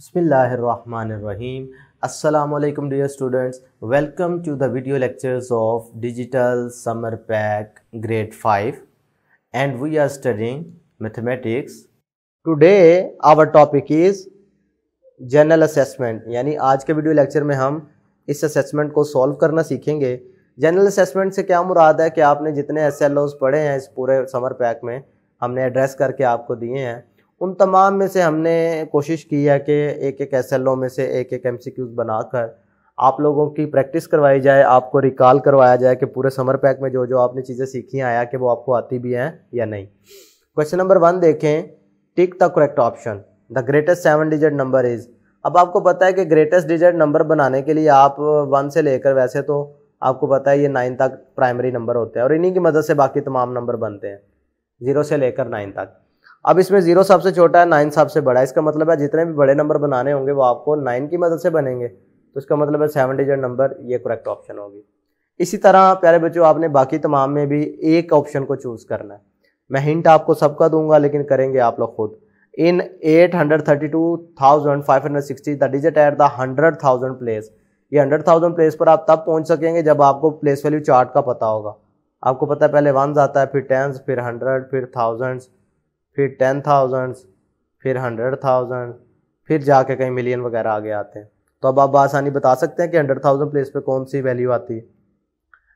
Bismillahirrahmanirrahim. Assalamualaikum dear students. Welcome to the video lectures of Digital Summer Pack Grade 5 and we are studying mathematics. Today our topic is General Assessment. यानी आज के video lecture में हम इस assessment को solve करना सीखेंगे। General assessment से क्या मुराद है कि आपने जितने SLOs पढ़े हैं इस पूरे समर पैक में हमने एड्रेस करके आपको दिए हैं, उन तमाम में से हमने कोशिश की है कि एक एक SLO में से एक एक MCQs बनाकर आप लोगों की प्रैक्टिस करवाई जाए, आपको रिकॉल करवाया जाए कि पूरे समर पैक में जो जो आपने चीज़ें सीखी हैं आया कि वो आपको आती भी हैं या नहीं। क्वेश्चन नंबर 1 देखें, tick the correct option, the greatest 7 digit number is. अब आपको पता है कि ग्रेटेस्ट डिजिट नंबर बनाने के लिए आप 1 से लेकर, वैसे तो आपको पता है ये 9 तक प्राइमरी नंबर होते हैं और इन्हीं की मदद से बाकी तमाम नंबर बनते हैं 0 से लेकर 9 तक। अब इसमें 0 सबसे छोटा है, 9 सबसे बड़ा है। इसका मतलब है जितने भी बड़े नंबर बनाने होंगे वो आपको 9 की मदद से बनेंगे, तो इसका मतलब है 7 डिजिट नंबर ये करेक्ट ऑप्शन होगी। इसी तरह प्यारे बच्चों आपने बाकी तमाम में भी एक ऑप्शन को चूज़ करना है। मैं हिंट आपको सबका दूंगा लेकिन करेंगे आप लोग खुद। इन 832,560 the digit at the 100,000 place. ये 100,000 प्लेस पर आप तब पहुंच सकेंगे जब आपको प्लेस वैल्यू चार्ट का पता होगा। आपको पता है पहले 1s आता है, फिर 10s, फिर 100, फिर 1000s, फिर 10,000, फिर 100,000, फिर जाके कहीं मिलियन वगैरह आगे आते हैं। तो अब आप आसानी बता सकते हैं कि 100,000 प्लेस पे कौन सी वैल्यू आती है।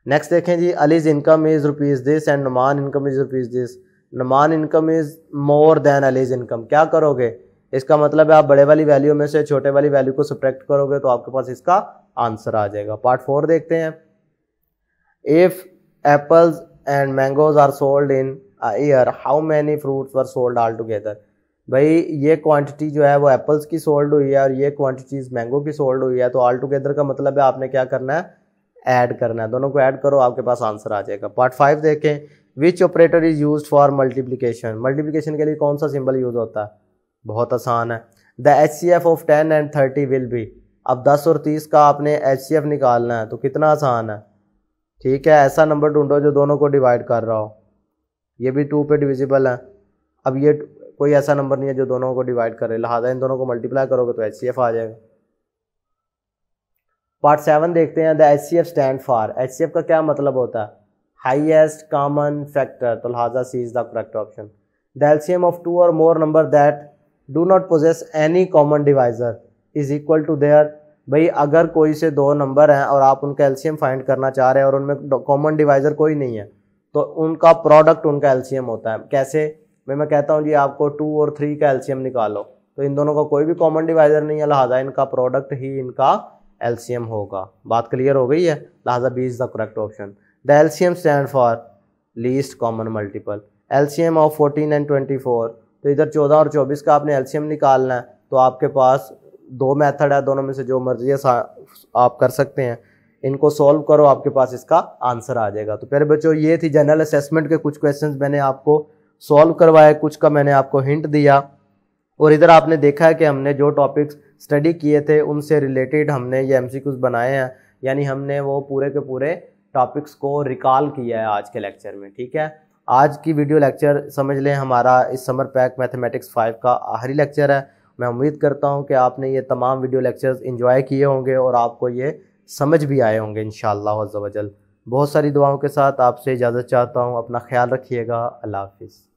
नेक्स्ट देखें जी, Ali's income is rupees this and Numan income is rupees this. Numan income is more than Ali's income. क्या करोगे? इसका मतलब है आप बड़े वाली वैल्यू में से छोटे वाली वैल्यू को सब्ट्रैक्ट करोगे तो आपके पास इसका आंसर आ जाएगा। पार्ट 4 देखते हैं। If apples and mangoes are sold in a year, how many fruits were sold all together? भाई ये क्वांटिटी जो है वो एप्पल्स की सोल्ड हुई है और ये क्वांटिटीज मैंगो की सोल्ड हुई है, तो ऑल टुगेदर का मतलब है आपने क्या करना है, ऐड करना है। दोनों को ऐड करो, आपके पास आंसर आ जाएगा। पार्ट 5 देखें, which operator is used for multiplication. Multiplication के लिए कौन सा सिंबल यूज होता है? बहुत आसान है। The HCF of 10 and 30 will be. अब 10 और 30 का आपने HCF निकालना है, तो कितना आसान है। ठीक है, ऐसा नंबर ढूंढो जो दोनों को डिवाइड कर रहा हो। ये भी 2 पे डिविजिबल है। अब ये कोई ऐसा नंबर नहीं है जो दोनों को डिवाइड करे, लिहाजा इन दोनों को मल्टीप्लाई करोगे तो HCF आ जाएगा। पार्ट 7 देखते हैं। The HCF stand for. HCF का क्या मतलब होता है? हाईएस्ट कॉमन फैक्टर, तो लिहाजा C is the correct option. The LCM of 2 और more number that do not possess any common divisor is equal to there. भाई अगर कोई से 2 नंबर हैं और आप उनका LCM फाइंड करना चाह रहे हैं और उनमें कॉमन डिवाइजर कोई नहीं है, तो उनका प्रोडक्ट उनका LCM होता है। कैसे? मैं कहता हूँ जी आपको 2 और 3 का LCM निकालो, तो इन दोनों का कोई भी कॉमन डिवाइजर नहीं है, लिहाजा इनका प्रोडक्ट ही इनका LCM होगा। बात क्लियर हो गई है? लिहाजा B is the correct option. The LCM stand for least common multiple. LCM of 14 and 24, तो इधर 14 और 24 का आपने LCM निकालना है, तो आपके पास 2 मेथड है, दोनों में से जो मर्जी है आप कर सकते हैं। इनको सॉल्व करो, आपके पास इसका आंसर आ जाएगा। तो प्यारे बच्चों ये थी जनरल असेसमेंट के कुछ क्वेश्चंस मैंने आपको सॉल्व करवाए, कुछ का मैंने आपको हिंट दिया और इधर आपने देखा है कि हमने जो टॉपिक्स स्टडी किए थे उनसे रिलेटेड हमने ये MCQs बनाए हैं, यानी हमने वो पूरे के पूरे टॉपिक्स को रिकॉल किया है आज के लेक्चर में। ठीक है, आज की वीडियो लेक्चर समझ लें हमारा इस समर पैक मैथमेटिक्स 5 का आखिरी लेक्चर है। मैं उम्मीद करता हूँ कि आपने ये तमाम वीडियो लेक्चर्स इंजॉय किए होंगे और आपको ये समझ भी आए होंगे इंशाअल्लाह अज़्ज़ा वजल। बहुत सारी दुआओं के साथ आपसे इजाज़त चाहता हूँ। अपना ख्याल रखिएगा। अल्लाह हाफ़िज़।